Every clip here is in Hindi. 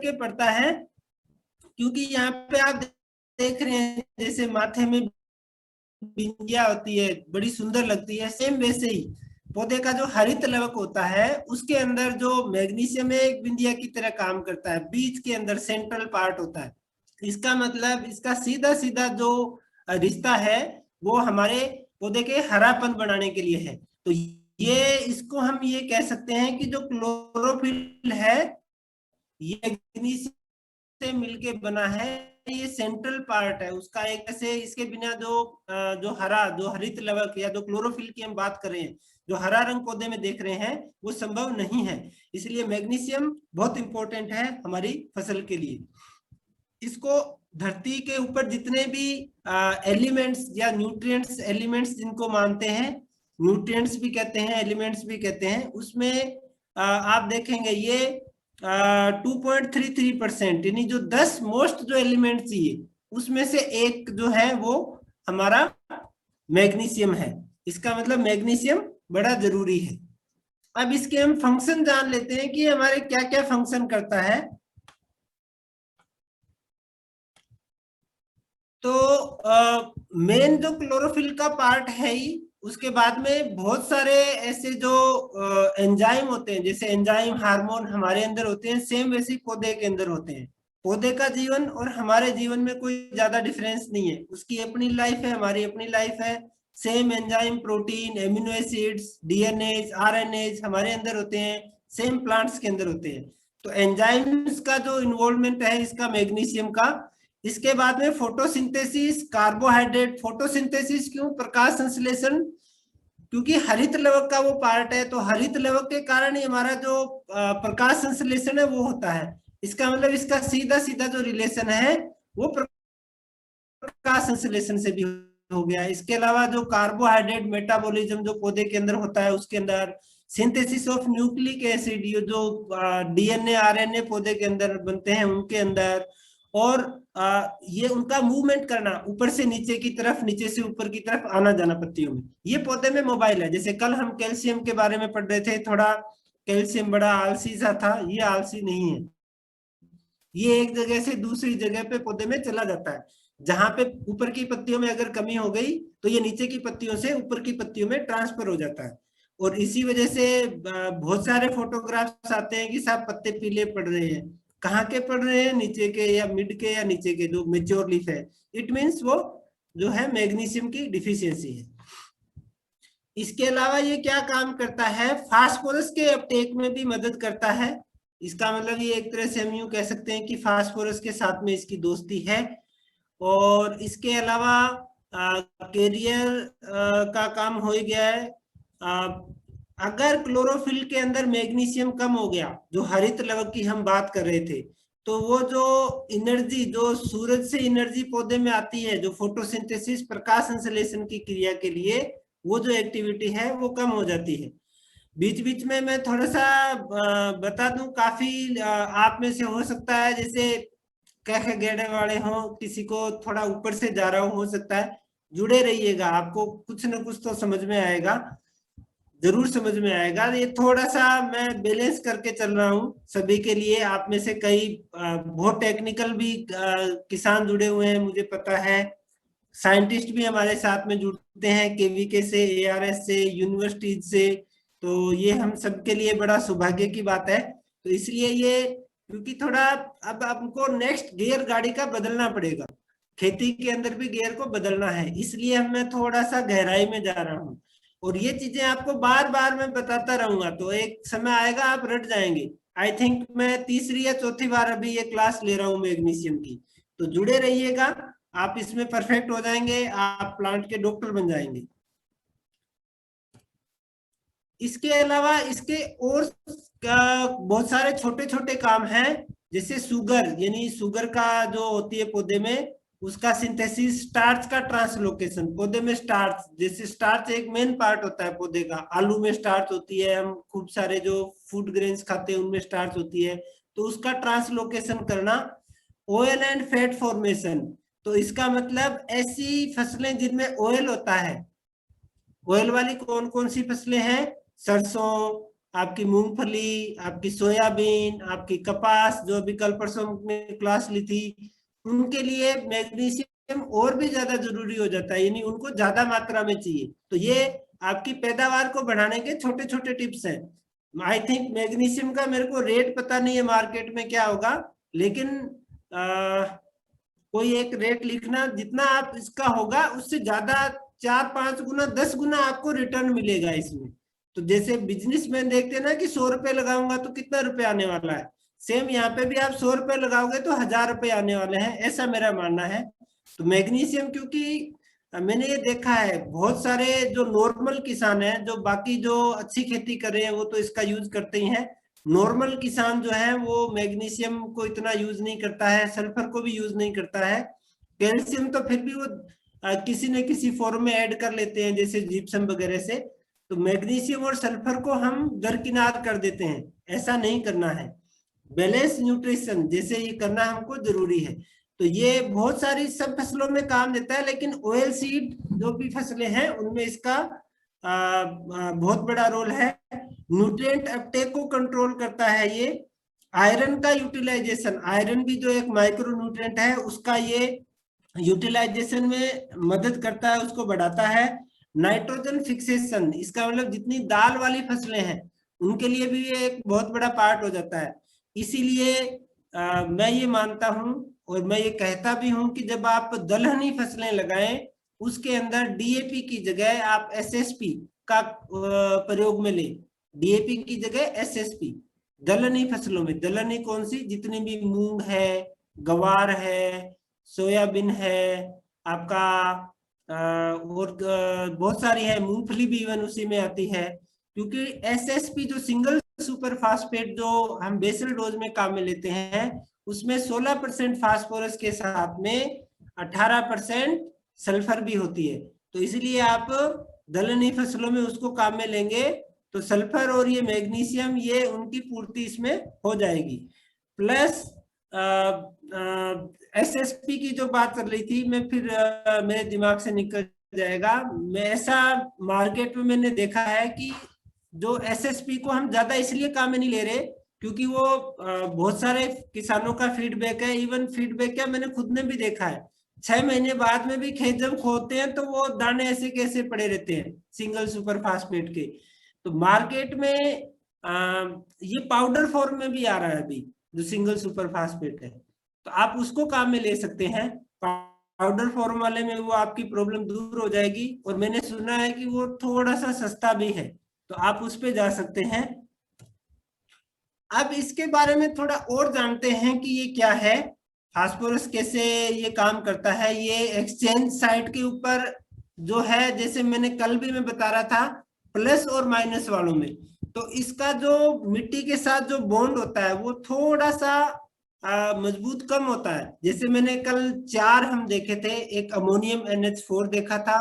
करके पड़ता है, क्योंकि यहाँ पे आप देख रहे हैं जैसे माथे में बिंदिया होती है, बड़ी सुंदर लगती है, सेम वैसे ही पौधे का जो हरित लवक होता है उसके अंदर जो मैग्नीशियम है एक बिंदिया की तरह काम करता है, बीच के अंदर सेंट्रल पार्ट होता है। इसका मतलब इसका सीधा सीधा जो रिश्ता है वो हमारे पौधे के हरापन बनाने के लिए है। तो ये इसको हम ये कह सकते हैं कि जो क्लोरोफिल है ये मैग्नीशियम से मिलके बना है, ये सेंट्रल पार्ट है उसका। एक ऐसे इसके बिना जो हरित लवक या जो क्लोरोफिल की हम बात कर रहे हैं, जो हरा रंग पौधे में देख रहे हैं, वो संभव नहीं है। इसलिए मैग्नीशियम बहुत इंपॉर्टेंट है हमारी फसल के लिए। इसको धरती के ऊपर जितने भी एलिमेंट्स या न्यूट्रिएंट्स, एलिमेंट्स जिनको मानते हैं, न्यूट्रिएंट्स भी कहते हैं, एलिमेंट्स भी कहते हैं, उसमें आप देखेंगे ये 2.33%, यानी जो 10 मोस्ट जो एलिमेंट चाहिए उसमें से एक जो है वो हमारा मैग्नीशियम है। इसका मतलब मैग्नीशियम बड़ा जरूरी है। अब इसके हम फंक्शन जान लेते हैं कि हमारे क्या क्या फंक्शन करता है। तो मेन जो क्लोरोफिल का पार्ट है ही, उसके बाद में बहुत सारे ऐसे जो एंजाइम होते हैं, जैसे एंजाइम हार्मोन हमारे अंदर होते हैं, सेम वैसे पौधे के अंदर होते हैं। पौधे का जीवन और हमारे जीवन में कोई ज्यादा डिफरेंस नहीं है, उसकी अपनी लाइफ है, हमारी अपनी लाइफ है। Same enzyme, protein, amino acids, DNA, RNA हमारे अंदर होते हैं, सेम प्लांट्स के अंदर होते हैं। तो एंजाइम्स का जो इन्वॉल्वमेंट है इसका मैग्नीशियम का। इसके बाद में फोटोसिंथेसिस, कार्बोहाइड्रेट, फोटोसिंथेसिस क्यों? प्रकाश संश्लेषण, क्योंकि हरित लवक का वो पार्ट है, तो हरित लवक के कारण ही हमारा जो प्रकाश संश्लेषण है वो होता है। इसका मतलब इसका सीधा सीधा जो रिलेशन है वो प्रकाश संश्लेषण से भी हो गया। इसके अलावा जो कार्बोहाइड्रेट मेटाबॉलिज्म जो पौधे के अंदर होता है उसके अंदर, सिंथेसिस ऑफ न्यूक्लिक एसिड, ये जो डीएनए आरएनए पौधे के अंदर बनते हैं उनके अंदर, और ये उनका मूवमेंट करना ऊपर से नीचे की तरफ, नीचे से ऊपर की तरफ आना जाना पत्तियों में, ये पौधे में मोबाइल है। जैसे कल हम कैल्शियम के बारे में पढ़ रहे थे, थोड़ा कैल्शियम बड़ा आलसी सा था, ये आलसी नहीं है, ये एक जगह से दूसरी जगह पे पौधे में चला जाता है। जहां पे ऊपर की पत्तियों में अगर कमी हो गई तो ये नीचे की पत्तियों से ऊपर की पत्तियों में ट्रांसफर हो जाता है। और इसी वजह से बहुत सारे फोटोग्राफ्स आते हैं कि साहब पत्ते पीले पड़ रहे हैं। कहाँ के पड़ रहे हैं? नीचे के या मिड के या नीचे के जो मेच्योर लीफ है। इट मीन्स वो जो है मैग्नीशियम की डिफिशियंसी है। इसके अलावा ये क्या काम करता है? फास्फोरस के अपटेक में भी मदद करता है। इसका मतलब ये एक तरह से हम यूं कह सकते हैं कि फास्फोरस के साथ में इसकी दोस्ती है। और इसके अलावा कैरियर का काम हो ही गया है। अगर क्लोरोफिल के अंदर मैग्नीशियम कम हो गया, जो हरित लवक की हम बात कर रहे थे, तो वो जो एनर्जी जो सूरज से एनर्जी पौधे में आती है, जो फोटोसिंथेसिस प्रकाश संश्लेषण की क्रिया के लिए, वो जो एक्टिविटी है वो कम हो जाती है। बीच बीच में मैं थोड़ा सा बता दूं, काफी आप में से हो सकता है जैसे कह गेड़े वाले हो, किसी को थोड़ा ऊपर से जा रहा हो सकता है, जुड़े रहिएगा, आपको कुछ ना कुछ तो समझ में आएगा, जरूर समझ में आएगा। ये थोड़ा सा मैं बैलेंस करके चल रहा हूँ सभी के लिए। आप में से कई बहुत टेक्निकल भी किसान जुड़े हुए हैं, मुझे पता है। साइंटिस्ट भी हमारे साथ में जुड़ते हैं, केवीके से, एआरएस से, यूनिवर्सिटीज से। तो ये हम सबके लिए बड़ा सौभाग्य की बात है। तो इसलिए ये, क्योंकि थोड़ा अब हमको नेक्स्ट गियर गाड़ी का बदलना पड़ेगा, खेती के अंदर भी गियर को बदलना है, इसलिए मैं थोड़ा सा गहराई में जा रहा हूँ। और ये चीजें आपको बार बार मैं बताता रहूंगा, तो एक समय आएगा आप रट जाएंगे। आई थिंक मैं तीसरी या चौथी बार अभी ये क्लास ले रहा हूँ मैग्नीशियम की। तो जुड़े रहिएगा, आप इसमें परफेक्ट हो जाएंगे, आप प्लांट के डॉक्टर बन जाएंगे। इसके अलावा इसके और बहुत सारे छोटे छोटे काम हैं, जैसे शुगर, यानी शुगर का जो होती है पौधे में, उसका सिंथेसिस, स्टार्च का ट्रांसलोकेशन, पौधे में स्टार्च, जैसे स्टार्च एक मेन पार्ट होता है पौधे का, आलू में स्टार्च होती है, हम खूब सारे जो फूड ग्रेन्स खाते हैं उनमें स्टार्च होती है, तो उसका ट्रांसलोकेशन करना। ऑयल एंड फैट फॉर्मेशन, तो इसका मतलब ऐसी फसलें जिनमें ऑयल होता है, ऑयल वाली कौन कौन सी फसलें हैं? सरसों, आपकी मूंगफली, आपकी सोयाबीन, आपकी कपास, जो अभी कल परसों में क्लास ली थी, उनके लिए मैग्नीशियम और भी ज्यादा जरूरी हो जाता है, यानी उनको ज्यादा मात्रा में चाहिए। तो ये आपकी पैदावार को बढ़ाने के छोटे छोटे टिप्स हैं। आई थिंक मैग्नीशियम का मेरे को रेट पता नहीं है मार्केट में क्या होगा, लेकिन कोई एक रेट लिखना, जितना आप इसका होगा उससे ज्यादा 4-5 गुना 10 गुना आपको रिटर्न मिलेगा इसमें। तो जैसे बिजनेसमैन देखते हैं ना कि 100 रुपए लगाऊंगा तो कितना रुपए आने वाला है, सेम यहाँ पे भी आप 100 रुपए लगाओगे तो 1000 रुपए आने वाले हैं, ऐसा मेरा मानना है। तो मैग्नीशियम, क्योंकि मैंने ये देखा है बहुत सारे जो नॉर्मल किसान हैं, जो बाकी जो अच्छी खेती कर रहे हैं वो तो इसका यूज करते ही हैं, नॉर्मल किसान जो है वो मैग्नीशियम को इतना यूज नहीं करता है, सल्फर को भी यूज नहीं करता है। कैल्शियम तो फिर भी वो किसी न किसी फॉर्म में ऐड कर लेते हैं, जैसे जिप्सम वगैरह से। तो मैग्नीशियम और सल्फर को हम दरकिनार कर देते हैं, ऐसा नहीं करना है। बैलेंस न्यूट्रिशन जैसे ये करना हमको जरूरी है। तो ये बहुत सारी सब फसलों में काम देता है, लेकिन ऑयल सीड जो भी फसलें हैं उनमें इसका बहुत बड़ा रोल है। न्यूट्रिएंट अपटेक को कंट्रोल करता है ये। आयरन का यूटिलाइजेशन, आयरन भी जो एक माइक्रो न्यूट्रिएंट है, उसका ये यूटिलाइजेशन में मदद करता है, उसको बढ़ाता है। नाइट्रोजन फिक्सेशन, इसका मतलब जितनी दाल वाली फसलें हैं उनके लिए भी ये एक बहुत बड़ा पार्ट हो जाता है। इसीलिए मैं ये मानता हूं और मैं ये कहता भी हूं कि जब आप दलहनी फसलें लगाएं, उसके अंदर डीएपी की जगह आप एसएसपी का प्रयोग में लें। डीएपी की जगह एसएसपी दलहनी फसलों में। दलहनी कौन सी? जितनी भी मूंग है, गवार है, सोयाबीन है, आपका और बहुत सारी है, मूंगफली भी इवन उसी में आती है। क्योंकि एसएसपी जो सिंगल सुपर फास्फेट जो हम बेसल डोज में काम में लेते हैं, उसमें 16% फास्फोरस के साथ में 18% सल्फर भी होती है। तो इसलिए आप दलहनी फसलों में उसको काम में लेंगे तो सल्फर और ये मैग्नीशियम, ये उनकी पूर्ति इसमें हो जाएगी। प्लस एसएसपी की जो बात कर रही थी मैं, फिर मेरे दिमाग से निकल जाएगा। मैं ऐसा मार्केट में मैंने देखा है कि जो एसएसपी को हम ज्यादा इसलिए काम में नहीं ले रहे क्योंकि वो बहुत सारे किसानों का फीडबैक है, इवन फीडबैक क्या मैंने खुद ने भी देखा है, 6 महीने बाद में भी खेत जब खोदते हैं तो वो दाने ऐसे कैसे पड़े रहते हैं सिंगल सुपर फास्फेट के। तो मार्केट में ये पाउडर फॉर्म में भी आ रहा है अभी, जो सिंगल सुपर फास्फेट है, तो आप उसको काम में ले सकते हैं। पाउडर फॉर्म वाले में वो आपकी प्रॉब्लम दूर हो जाएगी, और मैंने सुना है कि वो थोड़ा सा सस्ता भी है, तो आप उस पे जा सकते हैं। अब इसके बारे में थोड़ा और जानते हैं कि ये क्या है, फास्फोरस कैसे ये काम करता है। ये एक्सचेंज साइट के ऊपर जो है, जैसे मैंने कल भी मैं बता रहा था, प्लस और माइनस वालों में, तो इसका जो मिट्टी के साथ जो बॉन्ड होता है वो थोड़ा सा मजबूत कम होता है। जैसे मैंने कल 4 हम देखे थे, एक अमोनियम NH4 देखा था,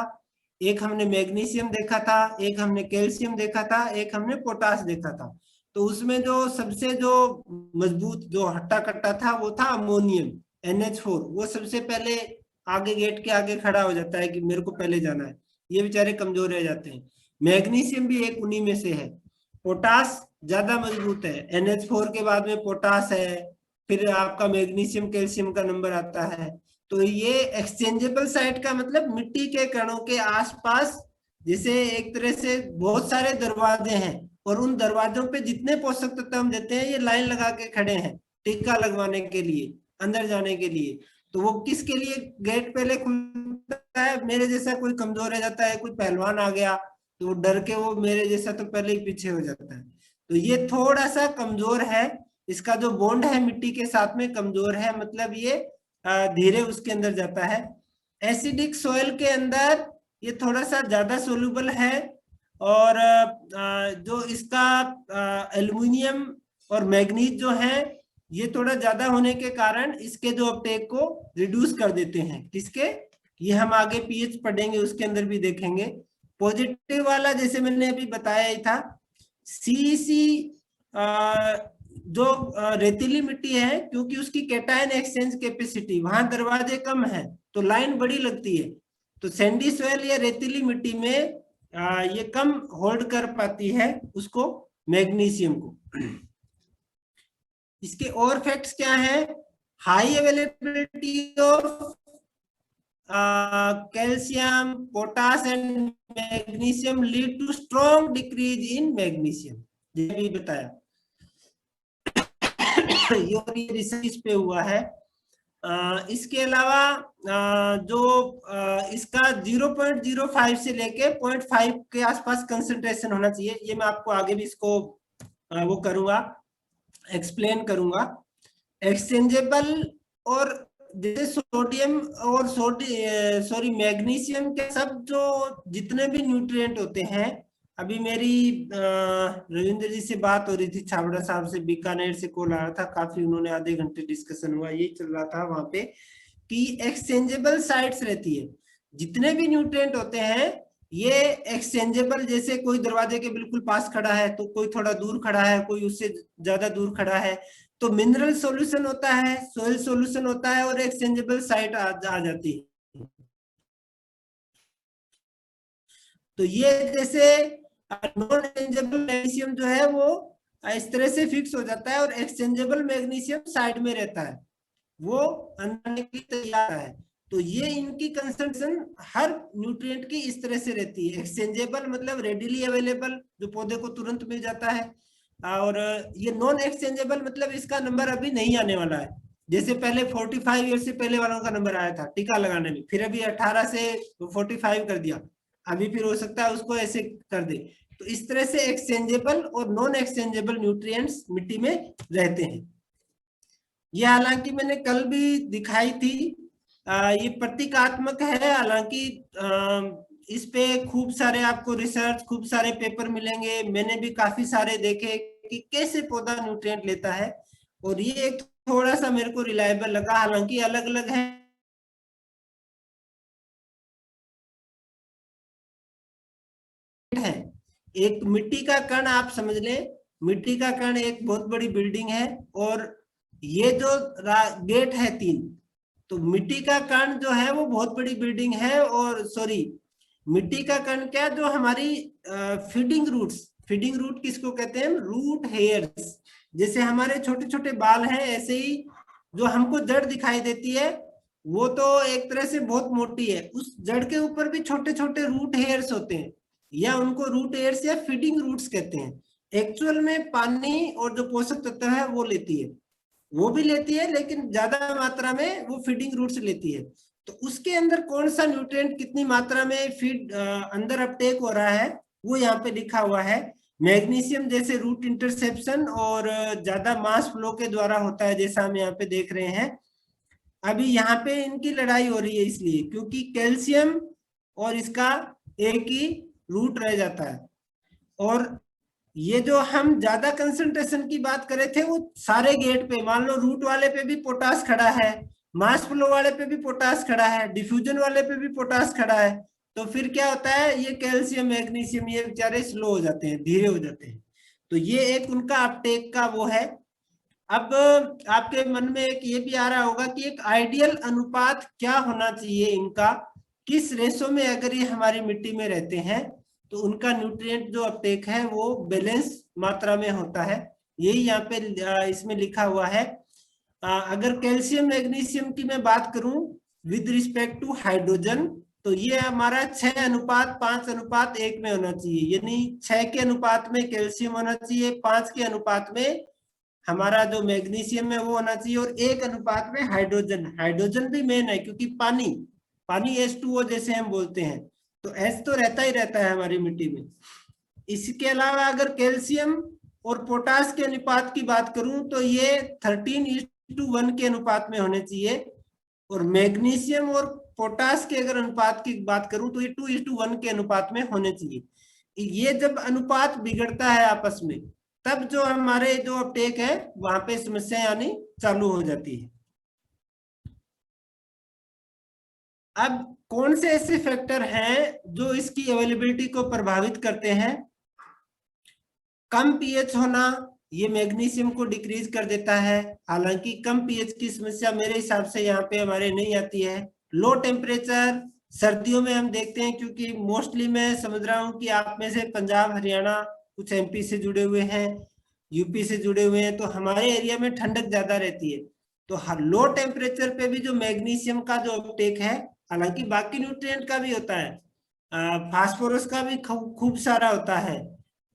एक हमने मैग्नीशियम देखा था, एक हमने कैल्शियम देखा था, एक हमने पोटास देखा था। तो उसमें जो सबसे जो मजबूत जो हट्टा कट्टा था वो था अमोनियम NH4। वो सबसे पहले आगे गेट के आगे खड़ा हो जाता है कि मेरे को पहले जाना है, ये बेचारे कमजोर रह जाते हैं। मैग्नीशियम भी एक उन्हीं में से है। पोटास ज्यादा मजबूत है, NH4 के बाद में पोटास है, फिर आपका मैग्नीशियम कैल्शियम का नंबर आता है। तो ये एक्सचेंजेबल साइट का मतलब मिट्टी के कणों के आसपास जैसे एक तरह से बहुत सारे दरवाजे हैं, और उन दरवाजों पे जितने पोषक तत्व हम देते हैं ये लाइन लगा के खड़े हैं टीका लगवाने के लिए, अंदर जाने के लिए। तो वो किसके लिए गेट पहले खुलता है? मेरे जैसा कोई कमजोर रह जाता है, कोई पहलवान आ गया तो डर के वो मेरे जैसा तो पहले ही पीछे हो जाता है। तो ये थोड़ा सा कमजोर है, इसका जो बॉन्ड है मिट्टी के साथ में कमजोर है, मतलब ये धीरे उसके अंदर जाता है। एसिडिक सोयल के अंदर ये थोड़ा सा ज्यादा सोल्यूबल है, और जो इसका एल्युमिनियम और मैग्नीज जो है ये थोड़ा ज्यादा होने के कारण इसके जो अपटेक को रिड्यूस कर देते हैं। किसके? ये हम आगे पीएच पढ़ेंगे उसके अंदर भी देखेंगे। पॉजिटिव वाला जैसे मैंने अभी बताया ही था, सीसी जो रेतीली मिट्टी है, क्योंकि उसकी कैटायन एक्सचेंज कैपेसिटी वहां दरवाजे कम है तो लाइन बड़ी लगती है। तो सैंडी सॉइल या रेतीली मिट्टी में ये कम होल्ड कर पाती है उसको मैग्नीशियम को। इसके और फैक्ट्स क्या है? High availability of calcium, potash and magnesium lead to strong decrease in magnesium, ये भी बताया। ये रिसर्च पे हुआ है। इसके अलावा जो इसका 0.05 से लेके 0.5 के आसपास कंसंट्रेशन होना चाहिए। ये मैं आपको आगे भी इसको वो करूंगा, एक्सप्लेन करूंगा। एक्सचेंजेबल और जैसे सोडियम और मैग्नीशियम के सब जो जितने भी न्यूट्रिएंट होते हैं, अभी मेरी रविंद्र जी से बात हो रही थी, छाबड़ा साहब से, बीकानेर से कॉल आया था, काफी उन्होंने आधे घंटे डिस्कशन हुआ, यही चल रहा था वहां पे कि एक्सचेंजेबल साइट्स रहती है। जितने भी न्यूट्रिएंट होते हैं ये एक्सचेंजेबल, जैसे कोई दरवाजे के बिल्कुल पास खड़ा है तो कोई थोड़ा दूर खड़ा है, कोई उससे ज्यादा दूर खड़ा है, तो मिनरल सॉल्यूशन होता है, सोइल सॉल्यूशन होता है और एक्सचेंजेबल साइट आ जाती है। तो ये जैसे नॉन एक्सचेंजेबल मैग्नीशियम जो है वो इस तरह से फिक्स हो जाता है और एक्सचेंजेबल मैग्नीशियम साइड में रहता है, वो अंदर की तैयार है। तो ये इनकी कंसंट्रेशन हर न्यूट्रिएंट की इस तरह से रहती है। एक्सचेंजेबल मतलब रेडिली अवेलेबल, जो पौधे को तुरंत मिल जाता है, और ये नॉन एक्सचेंजेबल मतलब इसका नंबर अभी नहीं आने वाला है। जैसे पहले 45 ईयर से पहले वालों का नंबर आया था टीका लगाने में, फिर अभी 18 से 45 कर दिया, अभी फिर हो सकता है उसको ऐसे कर दे। तो इस तरह से एक्सचेंजेबल और नॉन एक्सचेंजेबल न्यूट्रिएंट्स मिट्टी में रहते हैं। ये हालांकि मैंने कल भी दिखाई थी, ये प्रतीकात्मक है, हालांकि इस पे खूब सारे आपको रिसर्च, खूब सारे पेपर मिलेंगे, मैंने भी काफी सारे देखे कि कैसे पौधा न्यूट्रिएंट लेता है, और ये एक थोड़ा सा मेरे को रिलायबल लगा, हालांकि अलग अलग है। एक मिट्टी का कण आप समझ लें, मिट्टी का कण एक बहुत बड़ी बिल्डिंग है, और ये जो गेट है 3, तो मिट्टी का कण जो है वो बहुत बड़ी बिल्डिंग है, और सॉरी, मिट्टी का कण क्या, जो हमारी फीडिंग रूट्स, फीडिंग रूट किसको कहते हैं? Root hairs. जैसे हमारे छोटे छोटे बाल हैं, ऐसे ही जो हमको जड़ दिखाई देती है वो तो एक तरह से बहुत मोटी है, उस जड़ के ऊपर भी छोटे छोटे रूट हेयर्स होते हैं, या उनको रूट एयर्स या फीडिंग रूट्स कहते हैं। एक्चुअल में पानी और जो पोषक तत्व है वो लेती है, वो भी लेती है, लेकिन ज्यादा मात्रा में वो फीडिंग रूट्स लेती है। तो उसके अंदर कौन सा न्यूट्रिएंट कितनी मात्रा में फीड अंदर अपटेक हो रहा है वो यहाँ पे लिखा हुआ है। मैग्नीशियम जैसे रूट इंटरसेप्शन और ज्यादा मास फ्लो के द्वारा होता है, जैसा हम यहाँ पे देख रहे हैं। अभी यहाँ पे इनकी लड़ाई हो रही है इसलिए क्योंकि कैल्शियम और इसका एक ही रूट रह जाता है, और ये जो हम ज्यादा कंसंट्रेशन की बात करे थे वो सारे गेट पे, मान लो रूट वाले पे भी पोटास खड़ा है, मास फ्लो वाले पे भी पोटास खड़ा है, डिफ्यूजन वाले पे भी पोटास खड़ा है, तो फिर क्या होता है, ये कैल्शियम मैग्नीशियम ये बेचारे स्लो हो जाते हैं, धीरे हो जाते हैं। तो ये एक उनका अपटेक का वो है। अब आपके मन में एक ये भी आ रहा होगा कि एक आइडियल अनुपात क्या होना चाहिए इनका, किस रेशो में अगर ये हमारी मिट्टी में रहते हैं तो उनका न्यूट्रिएंट जो अपटेक है वो बैलेंस मात्रा में होता है। यही यहाँ पे इसमें लिखा हुआ है। अगर कैल्शियम मैग्नीशियम की मैं बात करूं विद रिस्पेक्ट टू हाइड्रोजन, तो ये हमारा 6:5:1 में होना चाहिए, यानी 6 के अनुपात में कैल्शियम होना चाहिए, 5 के अनुपात में हमारा जो मैग्नीशियम है वो होना चाहिए, और 1 अनुपात में हाइड्रोजन। हाइड्रोजन भी मेन है क्योंकि पानी H2O जैसे हम बोलते हैं, तो H तो रहता ही रहता है हमारी मिट्टी में। इसके अलावा अगर कैल्शियम और पोटास के अनुपात की बात करूं तो ये 13:1 के अनुपात में होने चाहिए, और मैग्नीशियम और पोटास के अगर अनुपात की बात करूं तो ये 2:1 के अनुपात में होने चाहिए। ये जब अनुपात बिगड़ता है आपस में, तब जो हमारे जो अपटेक है वहां पे समस्या आनी चालू हो जाती है। अब कौन से ऐसे फैक्टर हैं जो इसकी अवेलेबिलिटी को प्रभावित करते हैं? कम पीएच होना, ये मैग्नीशियम को डिक्रीज कर देता है, हालांकि कम पीएच की समस्या मेरे हिसाब से यहाँ पे हमारे नहीं आती है। लो टेम्परेचर सर्दियों में हम देखते हैं, क्योंकि मोस्टली मैं समझ रहा हूँ कि आप में से पंजाब, हरियाणा, कुछ एमपी से जुड़े हुए हैं, यूपी से जुड़े हुए हैं, तो हमारे एरिया में ठंडक ज्यादा रहती है। तो लो टेम्परेचर पे भी जो मैग्नीशियम का जो अपटेक है, हालांकि बाकी न्यूट्रिएंट का भी होता है, फास्फोरस का भी खूब सारा होता है,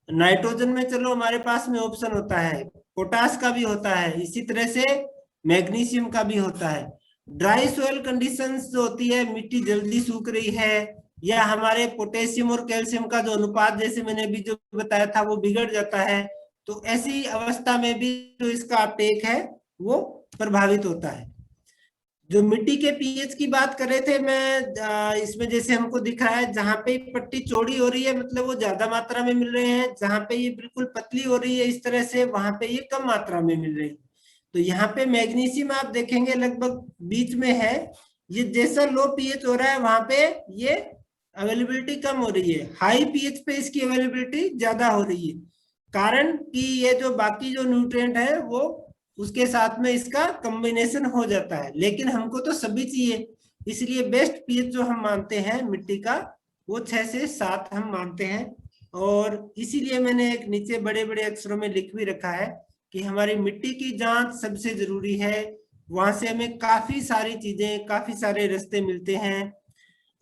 नाइट्रोजन में चलो हमारे पास में ऑप्शन होता है, पोटास का भी होता है, इसी तरह से मैग्नीशियम का भी होता है। ड्राई सोयल कंडीशंस जो होती है, मिट्टी जल्दी सूख रही है, या हमारे पोटेशियम और कैल्शियम का जो अनुपात जैसे मैंने अभी जो बताया था वो बिगड़ जाता है, तो ऐसी अवस्था में भी जो इसका अपटेक है वो प्रभावित होता है। जो मिट्टी के पीएच की बात कर रहे थे, मैं इसमें जैसे हमको दिख रहा है, जहां पे पट्टी चौड़ी हो रही है मतलब वो ज्यादा मात्रा में मिल रहे हैं, जहां पे ये बिल्कुल पतली हो रही है इस तरह से, वहां पे ये कम मात्रा में मिल रही है। तो यहाँ पे मैग्नीशियम आप देखेंगे लगभग बीच में है, ये जैसा लो पीएच हो रहा है वहां पे ये अवेलेबिलिटी कम हो रही है, हाई पीएच पे इसकी अवेलेबिलिटी ज्यादा हो रही है, कारण कि ये जो बाकी जो न्यूट्रिएंट है वो उसके साथ में इसका कॉम्बिनेशन हो जाता है। लेकिन हमको तो सभी चाहिए, इसलिए बेस्ट पीएच जो हम मानते हैं मिट्टी का वो 6 से 7 हम मानते हैं। और इसीलिए मैंने एक नीचे बड़े बड़े अक्षरों में लिख भी रखा है कि हमारी मिट्टी की जांच सबसे जरूरी है, वहां से हमें काफी सारी चीजें, काफी सारे रास्ते मिलते हैं।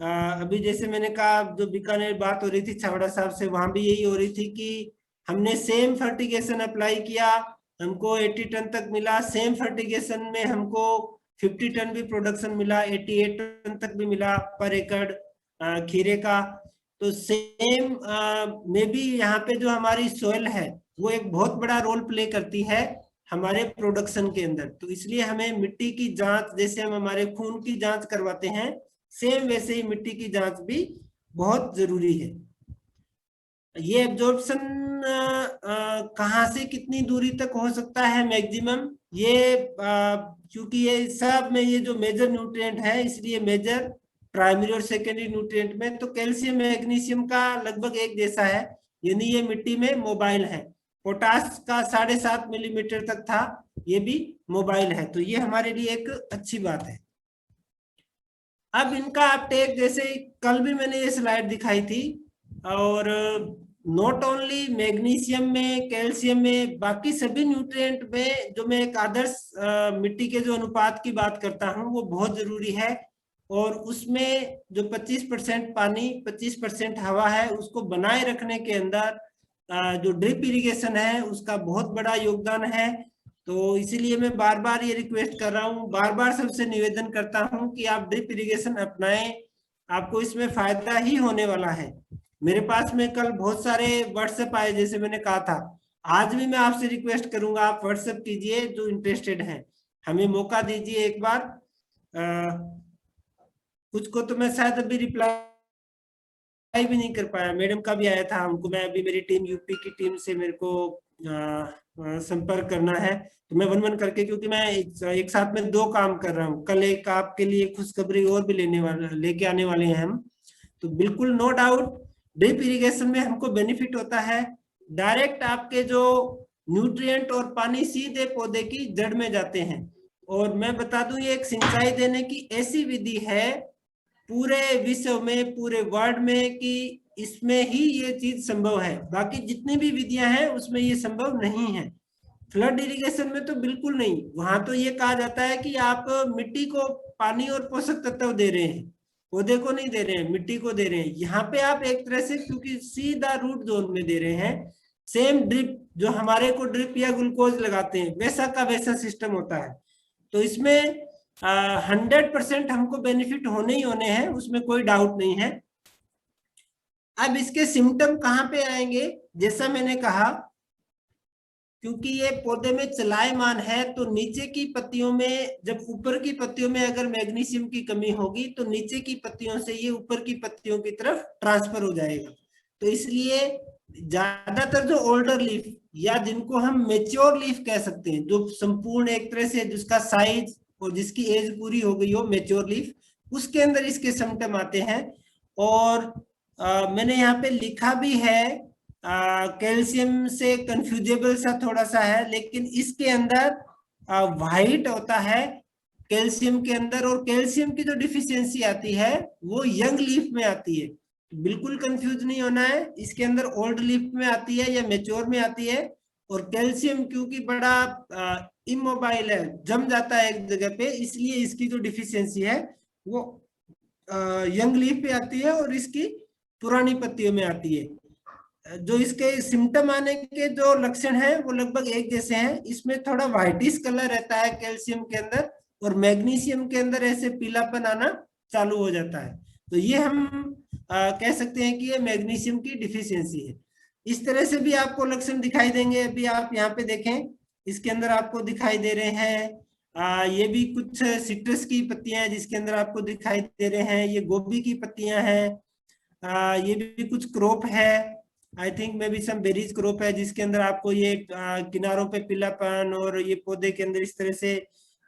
अभी जैसे मैंने कहा, जो बीकानेर बात हो रही थी छावड़ा साहब से, वहां भी यही हो रही थी कि हमने सेम फर्टिगेशन अप्लाई किया, हमको 80 टन तक मिला, सेम फर्टिगेशन में हमको 50 टन भी प्रोडक्शन मिला, 88 टन तक भी मिला पर एकड़ खीरे का। तो सेम में भी यहाँ पे जो हमारी सोयल है वो एक बहुत बड़ा रोल प्ले करती है हमारे प्रोडक्शन के अंदर। तो इसलिए हमें मिट्टी की जांच, जैसे हम हमारे खून की जांच करवाते हैं, सेम वैसे ही मिट्टी की जांच भी बहुत जरूरी है। ये एब्जॉर्प्शन कहाँ से कितनी दूरी तक हो सकता है मैक्सिमम, ये क्योंकि ये सब में ये जो मेजर न्यूट्रिएंट है, इसलिए मेजर प्राइमरी और सेकेंडरी न्यूट्रिएंट में तो कैल्शियम मैग्नीशियम का लगभग एक जैसा है, यानी ये मिट्टी में मोबाइल है। पोटास का 7.5 मिलीमीटर तक था, ये भी मोबाइल है, तो ये हमारे लिए एक अच्छी बात है। अब इनका अपटेक, जैसे कल भी मैंने ये स्लाइड दिखाई थी, और नॉट ओनली मैग्नीशियम में, कैल्शियम में, बाकी सभी न्यूट्रिएंट में जो मैं एक आदर्श मिट्टी के जो अनुपात की बात करता हूँ वो बहुत जरूरी है। और उसमें जो 25% पानी 25% हवा है उसको बनाए रखने के अंदर जो ड्रिप इरिगेशन है उसका बहुत बड़ा योगदान है। तो इसीलिए मैं बार बार ये रिक्वेस्ट कर रहा हूँ, बार बार सबसे निवेदन करता हूँ कि आप ड्रिप इरिगेशन अपनाएं, आपको इसमें फायदा ही होने वाला है। मेरे पास में कल बहुत सारे व्हाट्सएप आए, जैसे मैंने कहा था, आज भी मैं आपसे रिक्वेस्ट करूंगा आप व्हाट्सएप कीजिए जो इंटरेस्टेड हैं, हमें मौका दीजिए एक बार। कुछ को तो मैं शायद अभी रिप्लाई भी नहीं कर पाया, मैडम का भी आया था हमको, मैं अभी मेरी टीम यूपी की टीम से मेरे को संपर्क करना है, तो मैं वन करके, क्योंकि मैं एक साथ में 2 काम कर रहा हूँ, कल एक आपके लिए खुशखबरी और भी लेके आने वाले हैं हम। तो बिल्कुल नो डाउट ड्रिप इरिगेशन में हमको बेनिफिट होता है, डायरेक्ट आपके जो न्यूट्रिएंट और पानी सीधे पौधे की जड़ में जाते हैं। और मैं बता दूं ये एक सिंचाई देने की ऐसी विधि है पूरे विश्व में, पूरे वर्ल्ड में, कि इसमें ही ये चीज संभव है, बाकी जितनी भी विधियां हैं उसमें ये संभव नहीं है। फ्लड इरिगेशन में तो बिल्कुल नहीं, वहां तो ये कहा जाता है कि आप मिट्टी को पानी और पोषक तत्व दे रहे हैं, पौधे को नहीं दे रहे हैं, मिट्टी को दे रहे हैं। यहाँ पे आप एक तरह से, क्योंकि सीधा रूट जोन में दे रहे हैं, सेम ड्रिप जो हमारे को ड्रिप या ग्लूकोज लगाते हैं वैसा का वैसा सिस्टम होता है। तो इसमें 100% हमको बेनिफिट होने ही होने हैं, उसमें कोई डाउट नहीं है। अब इसके सिम्टम कहाँ पे आएंगे, जैसा मैंने कहा, क्योंकि ये पौधे में चलायमान है, तो नीचे की पत्तियों में, जब ऊपर की पत्तियों में अगर मैग्नीशियम की कमी होगी तो नीचे की पत्तियों से ये ऊपर की पत्तियों की तरफ ट्रांसफर हो जाएगा। तो इसलिए ज्यादातर जो ओल्डर लीफ या जिनको हम मेच्योर लीफ कह सकते हैं, जो संपूर्ण एक तरह से जिसका साइज और जिसकी एज पूरी हो गई हो, मेच्योर लीफ, उसके अंदर इसके सिम्टम आते हैं। और मैंने यहाँ पे लिखा भी है, कैल्शियम से कंफ्यूजेबल सा थोड़ा सा है, लेकिन इसके अंदर वाइट होता है कैल्शियम के अंदर, और कैल्शियम की जो डिफिशियंसी आती है वो यंग लीफ में आती है। बिल्कुल कंफ्यूज नहीं होना है, इसके अंदर ओल्ड लीफ में आती है या मेच्योर में आती है। और कैल्शियम क्योंकि बड़ा इमोबाइल है, जम जाता है एक जगह पे, इसलिए इसकी जो डिफिशियंसी है वो यंग लीफ पे आती है और इसकी पुरानी पत्तियों में आती है। जो इसके सिम्टम आने के जो लक्षण हैं वो लगभग एक जैसे हैं। इसमें थोड़ा व्हाइटिश कलर रहता है कैल्शियम के अंदर, और मैग्नीशियम के अंदर ऐसे पीलापन आना चालू हो जाता है। तो ये हम कह सकते हैं कि ये मैग्नीशियम की डिफिशियंसी है। इस तरह से भी आपको लक्षण दिखाई देंगे। अभी आप यहाँ पे देखें, इसके अंदर आपको दिखाई दे रहे हैं ये भी कुछ सिट्रस की पत्तियां हैं जिसके अंदर आपको दिखाई दे रहे हैं, ये गोभी की पत्तियां हैं, ये भी कुछ क्रॉप है, I think may be some berries crop है, जिसके अंदर आपको ये किनारों पे पीलापन, और ये पौधे के अंदर इस तरह से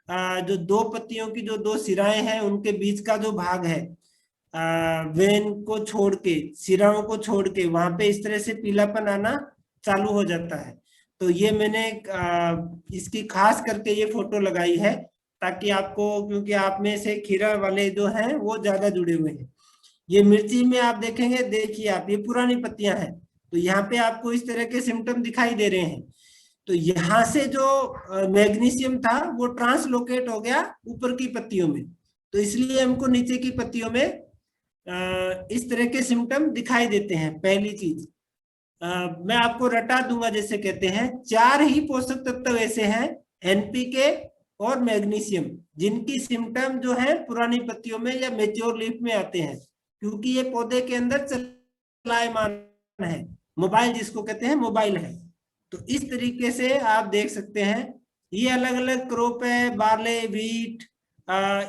जो दो पत्तियों की जो दो सिराएं हैं उनके बीच का जो भाग है, वेन को छोड़ के, सिराओं को छोड़ के, वहां पे इस तरह से पीलापन आना चालू हो जाता है। तो ये मैंने इसकी खास करके ये फोटो लगाई है ताकि आपको, क्योंकि आप में से खीरा वाले जो हैं वो ज्यादा जुड़े हुए हैं। ये मिर्ची में आप देखेंगे, देखिए आप, ये पुरानी पत्तियां हैं, तो यहाँ पे आपको इस तरह के सिम्टम दिखाई दे रहे हैं। तो यहाँ से जो मैग्नीशियम था वो ट्रांसलोकेट हो गया ऊपर की पत्तियों में, तो इसलिए हमको नीचे की पत्तियों में इस तरह के सिम्टम दिखाई देते हैं। पहली चीज मैं आपको रटा दूंगा, जैसे कहते हैं 4 ही पोषक तत्व ऐसे हैं, एनपीके और मैग्नीशियम, जिनकी सिम्टम जो है पुरानी पत्तियों में या मेच्योर लीफ में आते हैं, क्योंकि ये पौधे के अंदर चलायमान है, मोबाइल जिसको कहते हैं, मोबाइल है। तो इस तरीके से आप देख सकते हैं, ये अलग अलग क्रॉप है, बार्ले, व्हीट,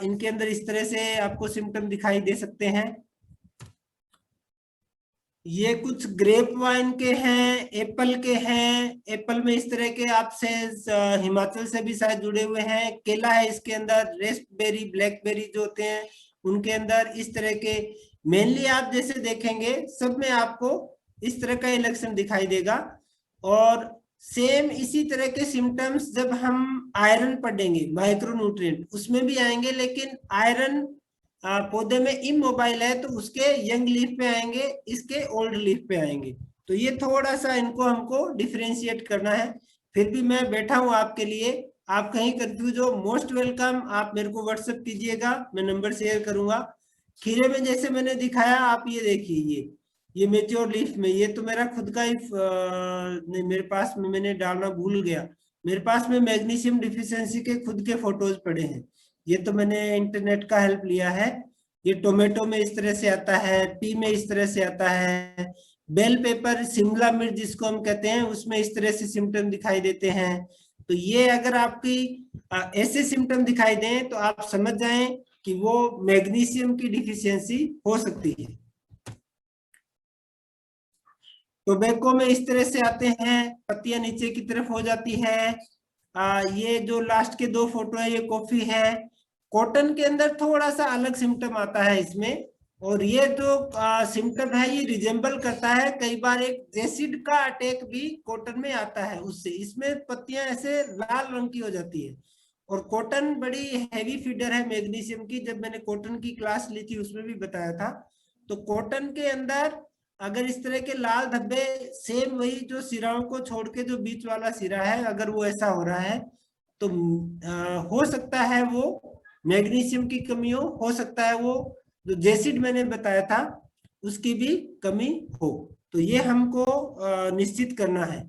इनके अंदर इस तरह से आपको सिम्टम दिखाई दे सकते हैं। ये कुछ ग्रेप वाइन के हैं, एप्पल के हैं, एप्पल में इस तरह के आपसे हिमाचल से भी शायद जुड़े हुए हैं, केला है इसके अंदर, रेस्पबेरी, ब्लैकबेरी जो होते हैं उनके अंदर इस तरह के, मेनली आप जैसे देखेंगे सब में आपको इस तरह का लक्षण दिखाई देगा। और सेम इसी तरह के सिम्टम्स जब हम आयरन पढ़ेंगे, माइक्रोन्यूट्रिएंट, उसमें भी आएंगे, लेकिन आयरन पौधे में इमोबाइल है तो उसके यंग लीफ पे आएंगे, इसके ओल्ड लीफ पे आएंगे। तो ये थोड़ा सा इनको हमको डिफरेंशिएट करना है। फिर भी मैं बैठा हूं आपके लिए, आप कहीं कंफ्यूज हो, मोस्ट वेलकम, आप मेरे को व्हाट्सएप कीजिएगा, मैं नंबर शेयर करूंगा। खीरे में जैसे मैंने दिखाया, आप ये देखिए, ये मेच्योर लीफ में, ये तो मेरा खुद का ही नहीं, मेरे पास में मैंने डालना भूल गया, मेरे पास में मैग्नीशियम डिफिशियंसी के खुद के फोटोज पड़े हैं, ये तो मैंने इंटरनेट का हेल्प लिया है। ये टोमेटो में इस तरह से आता है, पी में इस तरह से आता है, बेल पेपर, शिमला मिर्च जिसको हम कहते हैं, उसमें इस तरह से सिम्टम दिखाई देते हैं। तो ये अगर आपकी ऐसे सिम्टम दिखाई दें तो आप समझ जाएं कि वो मैग्नीशियम की डिफिशियंसी हो सकती है। टोबैको में इस तरह से आते हैं, पत्तियां नीचे की तरफ हो जाती है। ये जो लास्ट के 2 फोटो है, ये कॉफी है। कॉटन के अंदर थोड़ा सा अलग सिम्टम आता है इसमें, और ये जो सिम्टम है ये रिजेंबल करता है कई बार एक जेसिड का अटैक भी कॉटन में आता है, उससे इसमें पत्तियां ऐसे लाल रंग की हो जाती है। और कॉटन बड़ी हैवी फीडर है मैग्नीशियम की, जब मैंने कॉटन की क्लास ली थी उसमें भी बताया था। तो कॉटन के अंदर अगर इस तरह के लाल धब्बे, सेम वही जो सिराओं को छोड़ के जो बीच वाला सिरा है, अगर वो ऐसा हो रहा है तो हो सकता है वो मैग्नीशियम की कमी हो सकता है वो जो जेसिड मैंने बताया था उसकी भी कमी हो। तो ये हमको निश्चित करना है।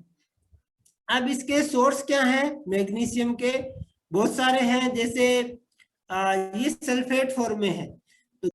अब इसके सोर्स क्या हैं मैग्नीशियम के? बहुत सारे हैं, जैसे ये सल्फेट फॉर्म में है,